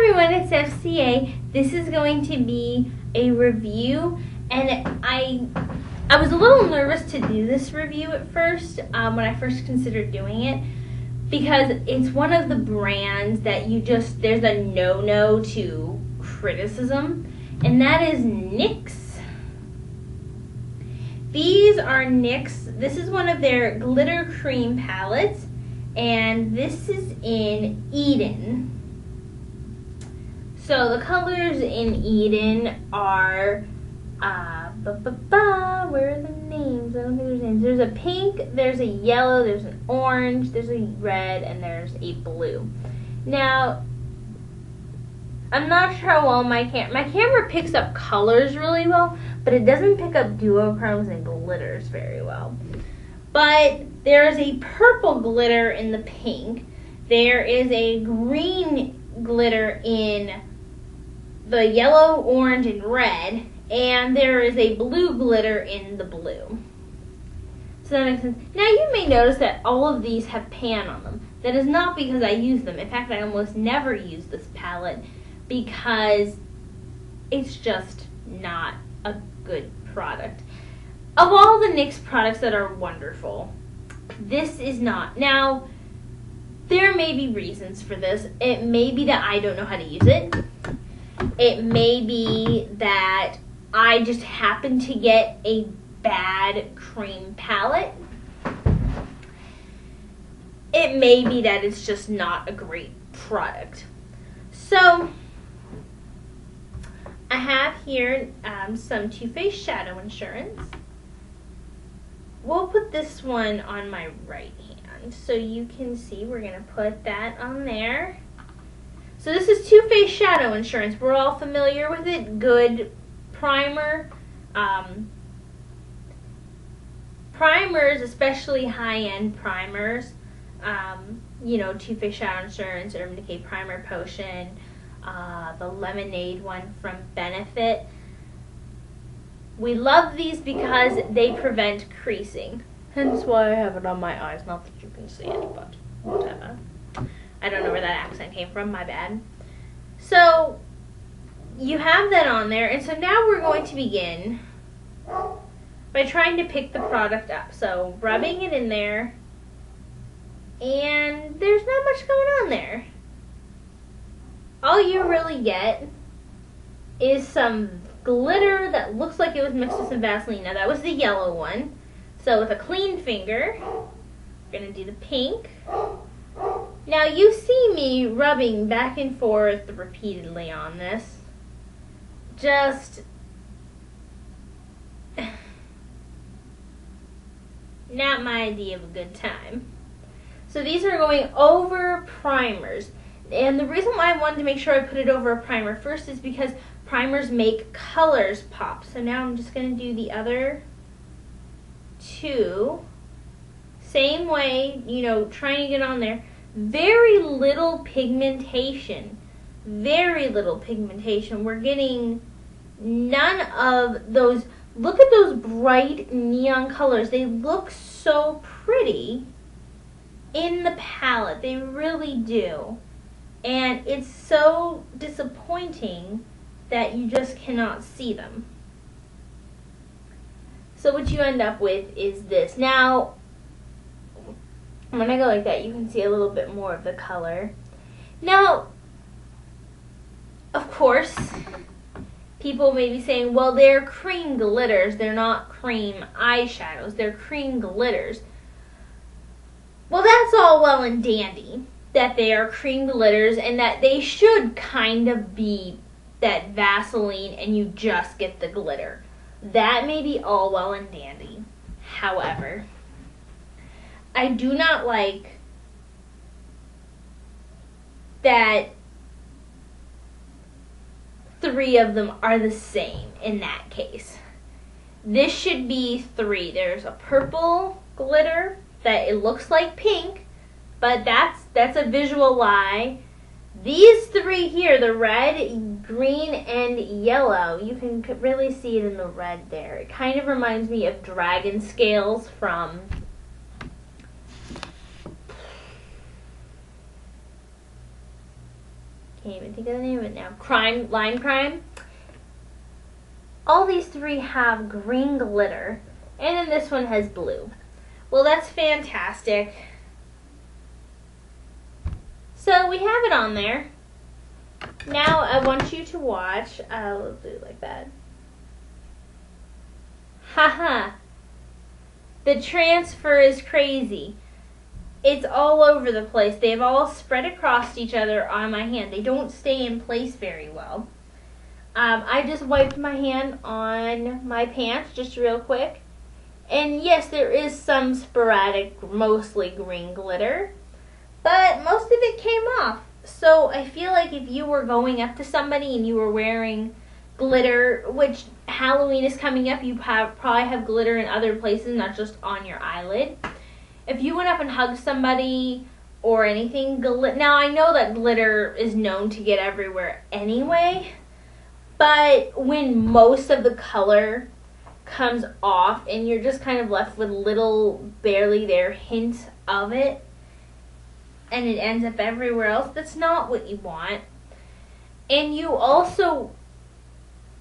everyone, it's FCA. This is going to be a review, and I was a little nervous to do this review at first when I first considered doing it, because it's one of the brands that there's a no to criticism, and that is NYX. These are NYX. This is one of their glitter cream palettes, and this is in Eden. So the colors in Eden are, where are the names? I don't think there's names. There's a pink, there's a yellow, there's an orange, there's a red, and there's a blue. Now, I'm not sure how well my camera picks up colors really well, but it doesn't pick up duochromes and glitters very well. But there is a purple glitter in the pink. There is a green glitter in the yellow, orange, and red, and there is a blue glitter in the blue. So that makes sense. Now you may notice that all of these have pan on them. That is not because I use them. In fact, I almost never use this palette because it's just not a good product. Of all the NYX products that are wonderful, this is not. Now, there may be reasons for this. It may be that I don't know how to use it. It may be that I just happen to get a bad cream palette. It may be that it's just not a great product. So, I have here some Too Faced Shadow Insurance. We'll put this one on my right hand so you can see. We're going to put that on there. So this is Too Faced Shadow Insurance. We're all familiar with it. Good primer. Primers, especially high-end primers. Too Faced Shadow Insurance, Urban Decay Primer Potion, the Lemonade one from Benefit. We love these because they prevent creasing. Hence why I have it on my eyes. Not that you can see it, but whatever. I don't know where that accent came from, my bad. So, you have that on there, and so now we're going to begin by trying to pick the product up. So, rubbing it in there, and there's not much going on there. All you really get is some glitter that looks like it was mixed with some Vaseline. Now, that was the yellow one. So, with a clean finger, we're going to do the pink. Now, you see me rubbing back and forth repeatedly on this. Just not my idea of a good time. So these are going over primers. And the reason why I wanted to make sure I put it over a primer first is because primers make colors pop. So now I'm just going to do the other two. Same way, trying to get on there. Very little pigmentation. Very little pigmentation. We're getting none of those. Look at those bright neon colors. They look so pretty in the palette. They really do. And it's so disappointing that you just cannot see them. So what you end up with is this. Now, when I go like that, you can see a little bit more of the color. Now, of course, people may be saying, well, they're cream glitters. They're not cream eyeshadows. They're cream glitters. Well, that's all well and dandy that they are cream glitters and that they should kind of be that Vaseline and you just get the glitter. That may be all well and dandy. However, I do not like that 3 of them are the same in that case. This should be 3. There's a purple glitter that it looks like pink, but that's a visual lie. These 3 here, the red, green, and yellow, you can really see it in the red there. It kind of reminds me of dragon scales from Can't even think of the name of it now. Lime Crime. All these three have green glitter, and then this one has blue. Well, that's fantastic. So we have it on there. Now I want you to watch. I'll do it like that. Haha. The transfer is crazy. It's all over the place. They've all spread across each other on my hand. They don't stay in place very well. I just wiped my hand on my pants just real quick. And yes, there is some sporadic, mostly green glitter. But most of it came off. So I feel like if you were going up to somebody and you were wearing glitter, which Halloween is coming up, you probably have glitter in other places, not just on your eyelid. If you went up and hugged somebody or anything, now I know that glitter is known to get everywhere anyway, but when most of the color comes off and you're just kind of left with little, barely there hints of it, and it ends up everywhere else, that's not what you want. And you also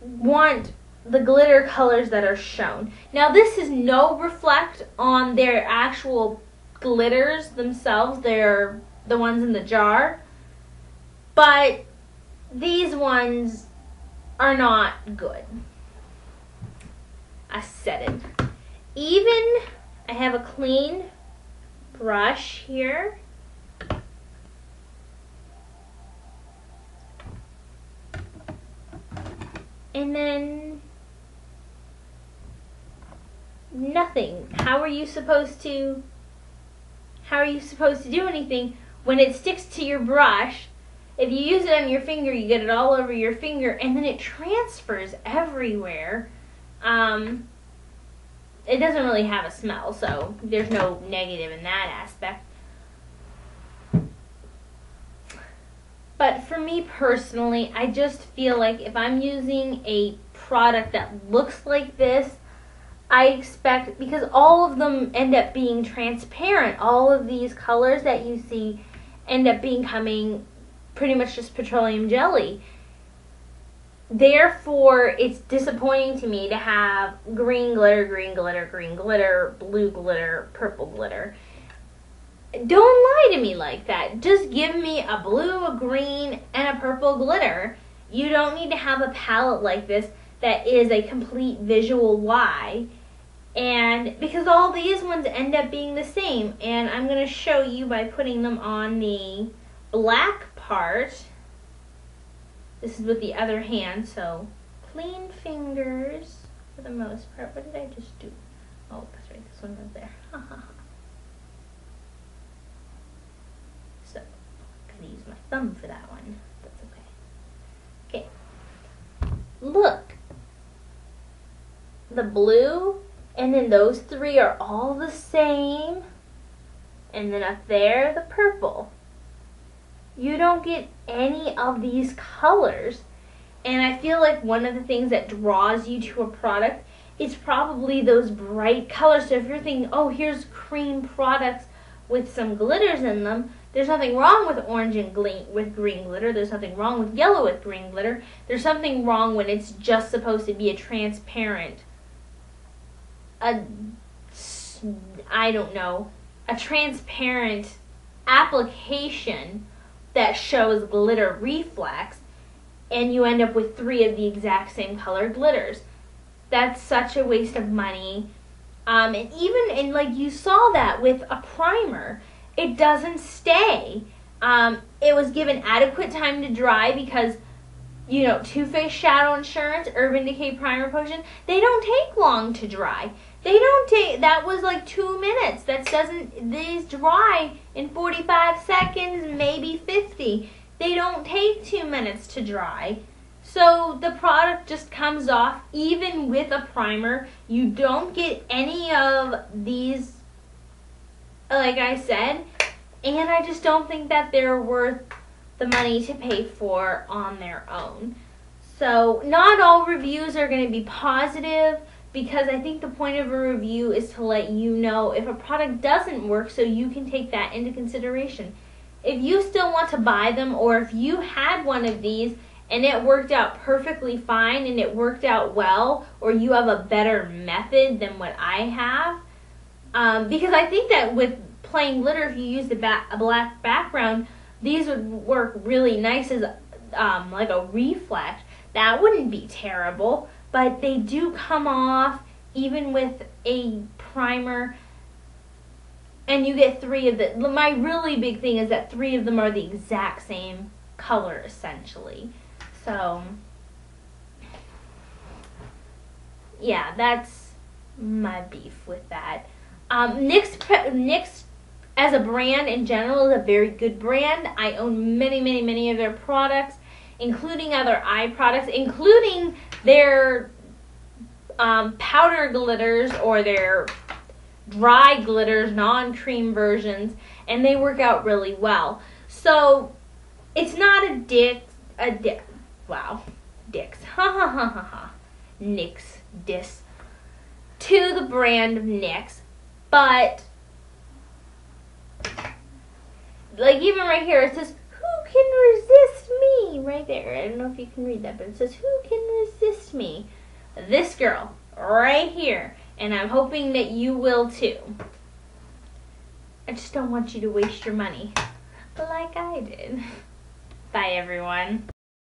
want the glitter colors that are shown. Now this is no reflect on their actual glitters themselves. They're the ones in the jar. But these ones are not good. I said it. Even, I have a clean brush here. And then nothing. How are you supposed to do anything when it sticks to your brush? If you use it on your finger, you get it all over your finger, and then it transfers everywhere. It doesn't really have a smell, so there's no negative in that aspect. But for me personally, I just feel like if I'm using a product that looks like this, I expect, because all of them end up being transparent, all of these colors that you see end up becoming pretty much just petroleum jelly. Therefore, it's disappointing to me to have green glitter, green glitter, green glitter, blue glitter, purple glitter. Don't lie to me like that. Just give me a blue, a green, and a purple glitter. You don't need to have a palette like this that is a complete visual lie. And because all these ones end up being the same. And I'm going to show you by putting them on the black part. This is with the other hand, so clean fingers for the most part. What did I just do? Oh, that's right, this one was there. So, I'm going to use my thumb for that one. That's okay. Okay. Look. The blue, and then those three are all the same. And then up there, the purple. You don't get any of these colors. And I feel like one of the things that draws you to a product is probably those bright colors. So if you're thinking, oh, here's cream products with some glitters in them, there's nothing wrong with orange and with green glitter. There's nothing wrong with yellow with green glitter. There's something wrong when it's just supposed to be a transparent, a transparent application that shows glitter reflex, and you end up with three of the exact same color glitters. That's such a waste of money. And like you saw that with a primer, it doesn't stay. It was given adequate time to dry because, you know, Too Faced Shadow Insurance, Urban Decay Primer Potion, they don't take long to dry. That was like 2 minutes. These dry in 45 seconds, maybe 50. They don't take 2 minutes to dry. So the product just comes off, even with a primer. You don't get any of these, like I said, and I just don't think that they're worth the money to pay for on their own. So not all reviews are going to be positive, because I think the point of a review is to let you know if a product doesn't work so you can take that into consideration. if you still want to buy them, or if you had one of these and it worked out perfectly fine and it worked out well, or you have a better method than what I have, because I think that with plain glitter, if you use a black background, these would work really nice as like a reflex. That wouldn't be terrible, but they do come off even with a primer, and you get 3 of the. My really big thing is that 3 of them are the exact same color, essentially. So, yeah, that's my beef with that. NYX as a brand in general is a very good brand. I own many of their products, including other eye products, including their powder glitters or their dry glitters, non-cream versions, and they work out really well. So it's not NYX diss to the brand of NYX, but like even right here it says, "Who can resist me?" Right there. I don't know if you can read that, but it says, "Who can resist me?" This girl right here, and I'm hoping that you will too. I just don't want you to waste your money like I did. Bye, everyone.